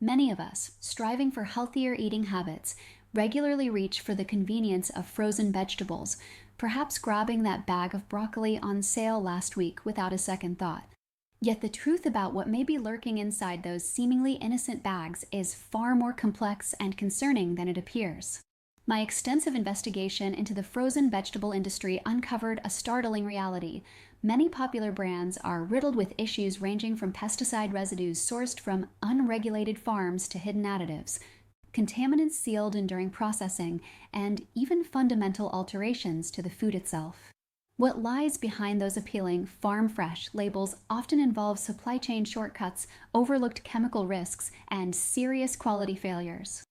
Many of us, striving for healthier eating habits, regularly reach for the convenience of frozen vegetables, perhaps grabbing that bag of broccoli on sale last week without a second thought. Yet the truth about what may be lurking inside those seemingly innocent bags is far more complex and concerning than it appears. My extensive investigation into the frozen vegetable industry uncovered a startling reality. Many popular brands are riddled with issues ranging from pesticide residues sourced from unregulated farms to hidden additives, contaminants sealed in during processing, and even fundamental alterations to the food itself. What lies behind those appealing farm fresh labels often involves supply chain shortcuts, overlooked chemical risks, and serious quality failures.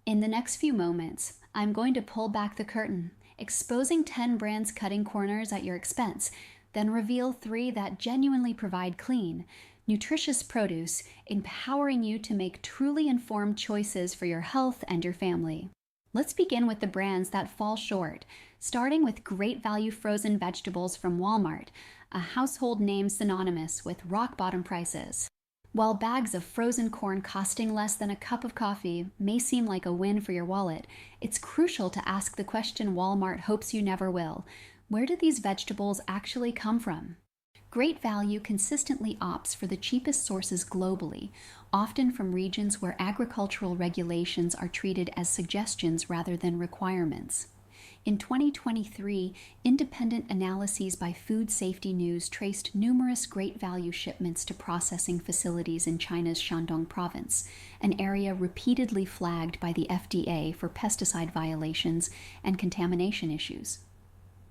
In the next few moments, I'm going to pull back the curtain, exposing 10 brands cutting corners at your expense, then reveal 3 that genuinely provide clean, nutritious produce, empowering you to make truly informed choices for your health and your family. Let's begin with the brands that fall short, starting with great value frozen vegetables from Walmart, a household name synonymous with rock-bottom prices. While bags of frozen corn costing less than a cup of coffee may seem like a win for your wallet, it's crucial to ask the question Walmart hopes you never will: where do these vegetables actually come from? Great Value consistently opts for the cheapest sources globally, often from regions where agricultural regulations are treated as suggestions rather than requirements. In 2023, independent analyses by Food Safety News traced numerous Great Value shipments to processing facilities in China's Shandong province, an area repeatedly flagged by the FDA for pesticide violations and contamination issues.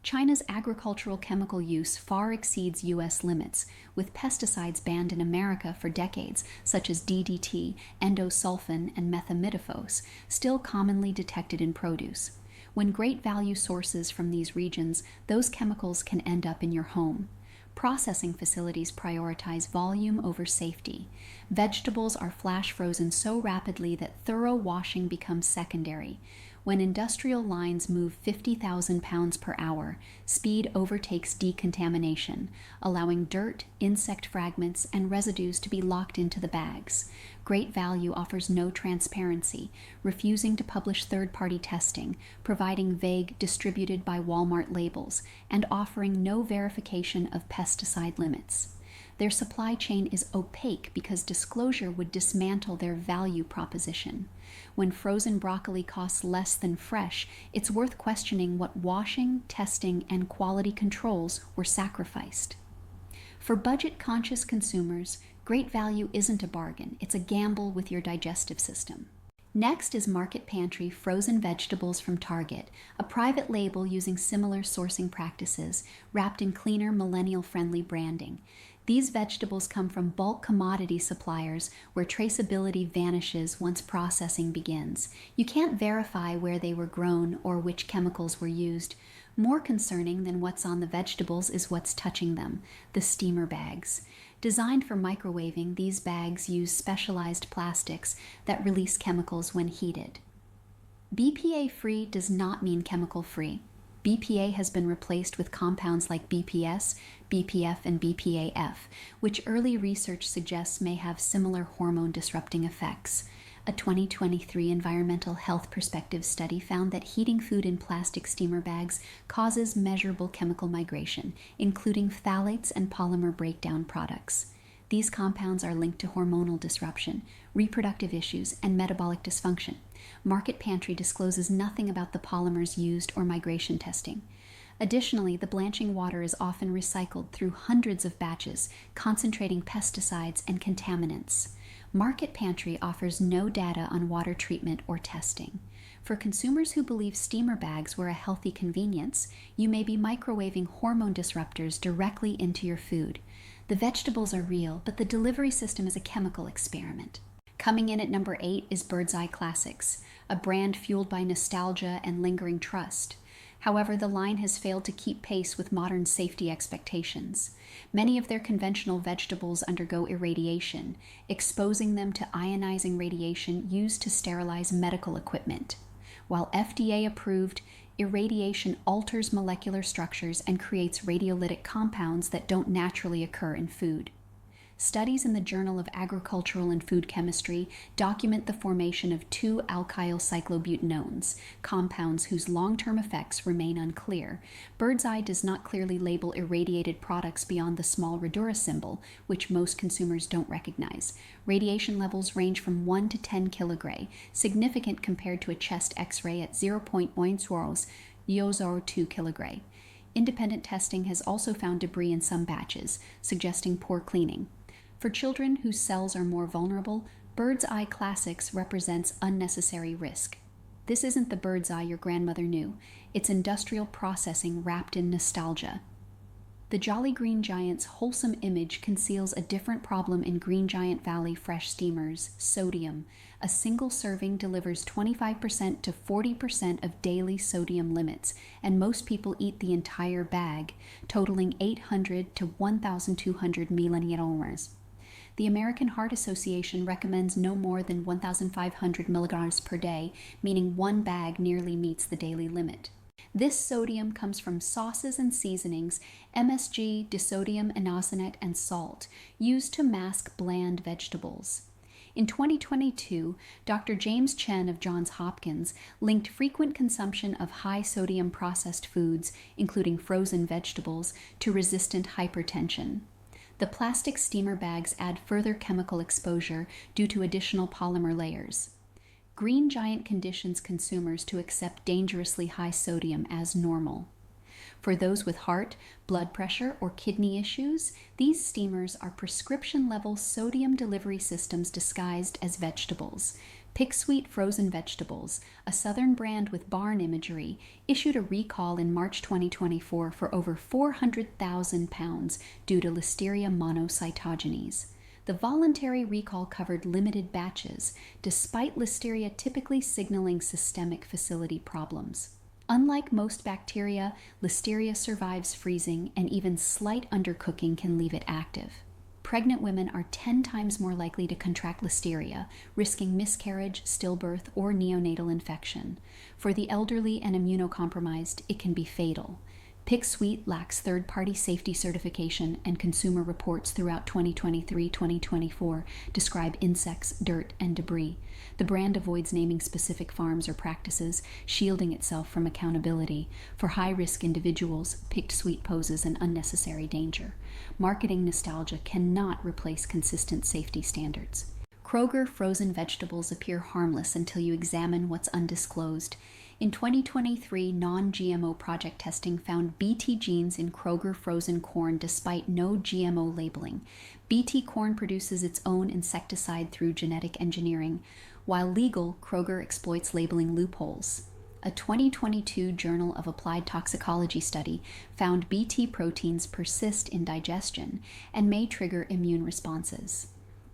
China's agricultural chemical use far exceeds U.S. limits, with pesticides banned in America for decades, such as DDT, endosulfan, and methimidofos, still commonly detected in produce. When Great Value sources from these regions, those chemicals can end up in your home. Processing facilities prioritize volume over safety. Vegetables are flash frozen so rapidly that thorough washing becomes secondary. When industrial lines move 50,000 pounds per hour, speed overtakes decontamination, allowing dirt, insect fragments, and residues to be locked into the bags. Great Value offers no transparency, refusing to publish third-party testing, providing vague distributed by Walmart labels, and offering no verification of pesticide limits. Their supply chain is opaque because disclosure would dismantle their value proposition. When frozen broccoli costs less than fresh, it's worth questioning what washing, testing, and quality controls were sacrificed. For budget-conscious consumers, Great Value isn't a bargain, it's a gamble with your digestive system. Next is Market Pantry Frozen Vegetables from Target, a private label using similar sourcing practices, wrapped in cleaner, millennial-friendly branding. These vegetables come from bulk commodity suppliers where traceability vanishes once processing begins. You can't verify where they were grown or which chemicals were used. More concerning than what's on the vegetables is what's touching them, the steamer bags. Designed for microwaving, these bags use specialized plastics that release chemicals when heated. BPA-free does not mean chemical-free. BPA has been replaced with compounds like BPS, BPF, and BPAF, which early research suggests may have similar hormone-disrupting effects. A 2023 Environmental Health Perspectives study found that heating food in plastic steamer bags causes measurable chemical migration, including phthalates and polymer breakdown products. These compounds are linked to hormonal disruption, reproductive issues, and metabolic dysfunction. Market Pantry discloses nothing about the polymers used or migration testing. Additionally, the blanching water is often recycled through hundreds of batches, concentrating pesticides and contaminants. Market Pantry offers no data on water treatment or testing. For consumers who believe steamer bags were a healthy convenience, you may be microwaving hormone disruptors directly into your food. The vegetables are real, but the delivery system is a chemical experiment. Coming in at number 8 is Bird's Eye Classics, a brand fueled by nostalgia and lingering trust. However, the line has failed to keep pace with modern safety expectations. Many of their conventional vegetables undergo irradiation, exposing them to ionizing radiation used to sterilize medical equipment. While FDA-approved, irradiation alters molecular structures and creates radiolytic compounds that don't naturally occur in food. Studies in the Journal of Agricultural and Food Chemistry document the formation of 2-alkyl cyclobutanones, compounds whose long-term effects remain unclear. Bird's Eye does not clearly label irradiated products beyond the small Radura symbol, which most consumers don't recognize. Radiation levels range from 1 to 10 kilogray, significant compared to a chest X-ray at 0.02 kilogray. Independent testing has also found debris in some batches, suggesting poor cleaning. For children whose cells are more vulnerable, Bird's Eye Classics represents unnecessary risk. This isn't the Bird's Eye your grandmother knew. It's industrial processing wrapped in nostalgia. The Jolly Green Giant's wholesome image conceals a different problem in Green Giant Valley fresh steamers: sodium. A single serving delivers 25% to 40% of daily sodium limits, and most people eat the entire bag, totaling 800 to 1,200 milliliters. The American Heart Association recommends no more than 1,500 milligrams per day, meaning one bag nearly meets the daily limit. This sodium comes from sauces and seasonings, MSG, disodium inosonate, and salt, used to mask bland vegetables. In 2022, Dr. James Chen of Johns Hopkins linked frequent consumption of high-sodium processed foods, including frozen vegetables, to resistant hypertension. The plastic steamer bags add further chemical exposure due to additional polymer layers. Green Giant conditions consumers to accept dangerously high sodium as normal. For those with heart, blood pressure, or kidney issues, these steamers are prescription-level sodium delivery systems disguised as vegetables. PicSweet Frozen Vegetables, a Southern brand with barn imagery, issued a recall in March 2024 for over 400,000 pounds due to Listeria monocytogenes. The voluntary recall covered limited batches, despite Listeria typically signaling systemic facility problems. Unlike most bacteria, Listeria survives freezing, and even slight undercooking can leave it active. Pregnant women are 10 times more likely to contract Listeria, risking miscarriage, stillbirth, or neonatal infection. For the elderly and immunocompromised, it can be fatal. PicSweet lacks third-party safety certification, and consumer reports throughout 2023-2024 describe insects, dirt, and debris. The brand avoids naming specific farms or practices, shielding itself from accountability. For high-risk individuals, PicSweet poses an unnecessary danger. Marketing nostalgia cannot replace consistent safety standards. Kroger frozen vegetables appear harmless until you examine what's undisclosed. In 2023, non-GMO project testing found Bt genes in Kroger frozen corn despite no GMO labeling. Bt corn produces its own insecticide through genetic engineering. While legal, Kroger exploits labeling loopholes. A 2022 Journal of Applied Toxicology study found Bt proteins persist in digestion and may trigger immune responses.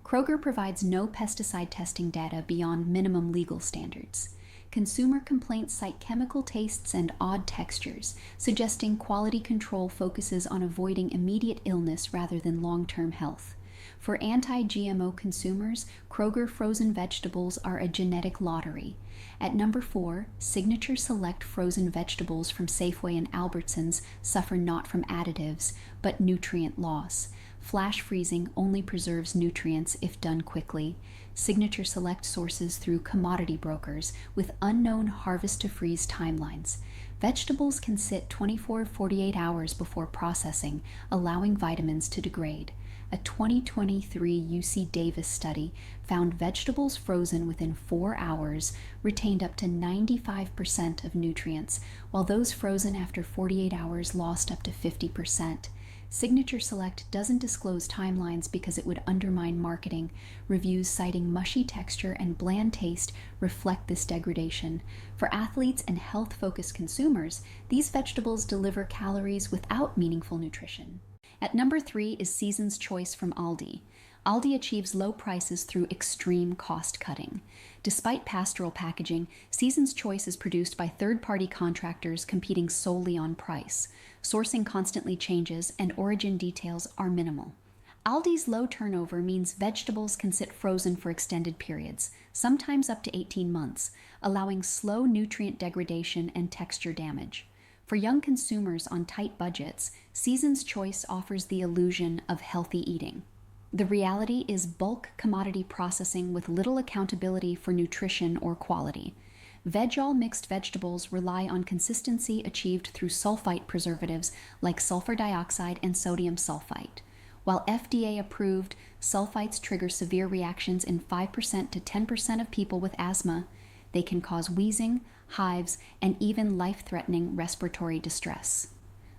Kroger provides no pesticide testing data beyond minimum legal standards. Consumer complaints cite chemical tastes and odd textures, suggesting quality control focuses on avoiding immediate illness rather than long-term health. For anti-GMO consumers, Kroger frozen vegetables are a genetic lottery. At number 4, Signature Select frozen vegetables from Safeway and Albertsons suffer not from additives, but nutrient loss. Flash freezing only preserves nutrients if done quickly. Signature Select sources through commodity brokers with unknown harvest-to-freeze timelines. Vegetables can sit 24-48 hours before processing, allowing vitamins to degrade. A 2023 UC Davis study found vegetables frozen within 4 hours retained up to 95% of nutrients, while those frozen after 48 hours lost up to 50%. Signature Select doesn't disclose timelines because it would undermine marketing. Reviews citing mushy texture and bland taste reflect this degradation. For athletes and health-focused consumers, these vegetables deliver calories without meaningful nutrition. At number 3 is Season's Choice from Aldi. Aldi achieves low prices through extreme cost cutting. Despite pastoral packaging, Season's Choice is produced by third-party contractors competing solely on price. Sourcing constantly changes, and origin details are minimal. Aldi's low turnover means vegetables can sit frozen for extended periods, sometimes up to 18 months, allowing slow nutrient degradation and texture damage. For young consumers on tight budgets, Season's Choice offers the illusion of healthy eating. The reality is bulk commodity processing with little accountability for nutrition or quality. Veg-all mixed vegetables rely on consistency achieved through sulfite preservatives like sulfur dioxide and sodium sulfite. While FDA-approved, sulfites trigger severe reactions in 5% to 10% of people with asthma. They can cause wheezing, hives, and even life-threatening respiratory distress.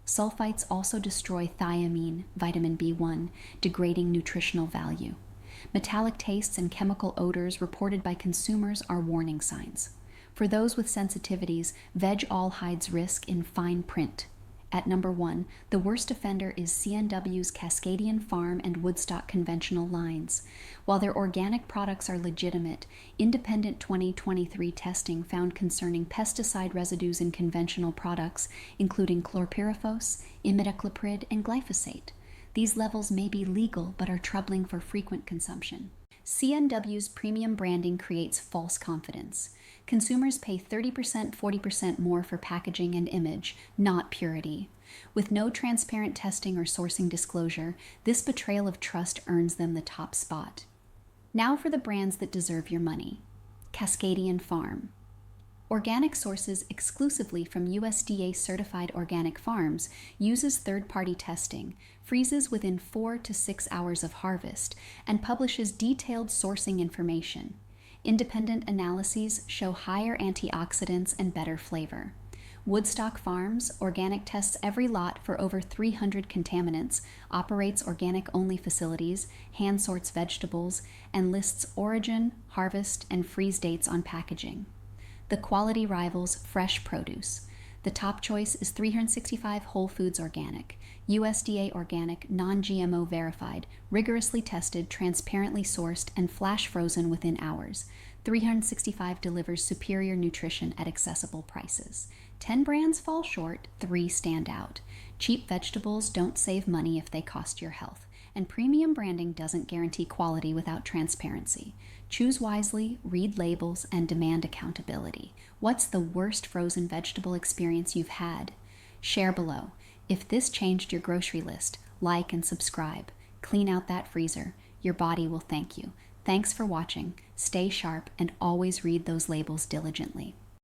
Sulfites also destroy thiamine, vitamin B1, degrading nutritional value. Metallic tastes and chemical odors reported by consumers are warning signs. For those with sensitivities, veg-all hides risk in fine print. At number 1, the worst offender is C&W's Cascadian Farm and Woodstock conventional lines. While their organic products are legitimate, independent 2023 testing found concerning pesticide residues in conventional products, including chlorpyrifos, imidacloprid, and glyphosate. These levels may be legal but are troubling for frequent consumption. C&W's premium branding creates false confidence. Consumers pay 30%, 40% more for packaging and image, not purity. With no transparent testing or sourcing disclosure, this betrayal of trust earns them the top spot. Now for the brands that deserve your money. Cascadian Farm. Organic sources exclusively from USDA-certified organic farms, uses third-party testing, freezes within 4 to 6 hours of harvest, and publishes detailed sourcing information. Independent analyses show higher antioxidants and better flavor. Woodstock Farms organic tests every lot for over 300 contaminants, operates organic-only facilities, hand sorts vegetables, and lists origin, harvest, and freeze dates on packaging. The quality rivals fresh produce. The top choice is 365 Whole Foods Organic, USDA organic, non-GMO verified, rigorously tested, transparently sourced, and flash frozen within hours. 365 delivers superior nutrition at accessible prices. 10 brands fall short, 3 stand out. Cheap vegetables don't save money if they cost your health, and premium branding doesn't guarantee quality without transparency. Choose wisely, read labels, and demand accountability. What's the worst frozen vegetable experience you've had? Share below. If this changed your grocery list, like and subscribe. Clean out that freezer. Your body will thank you. Thanks for watching. Stay sharp and always read those labels diligently.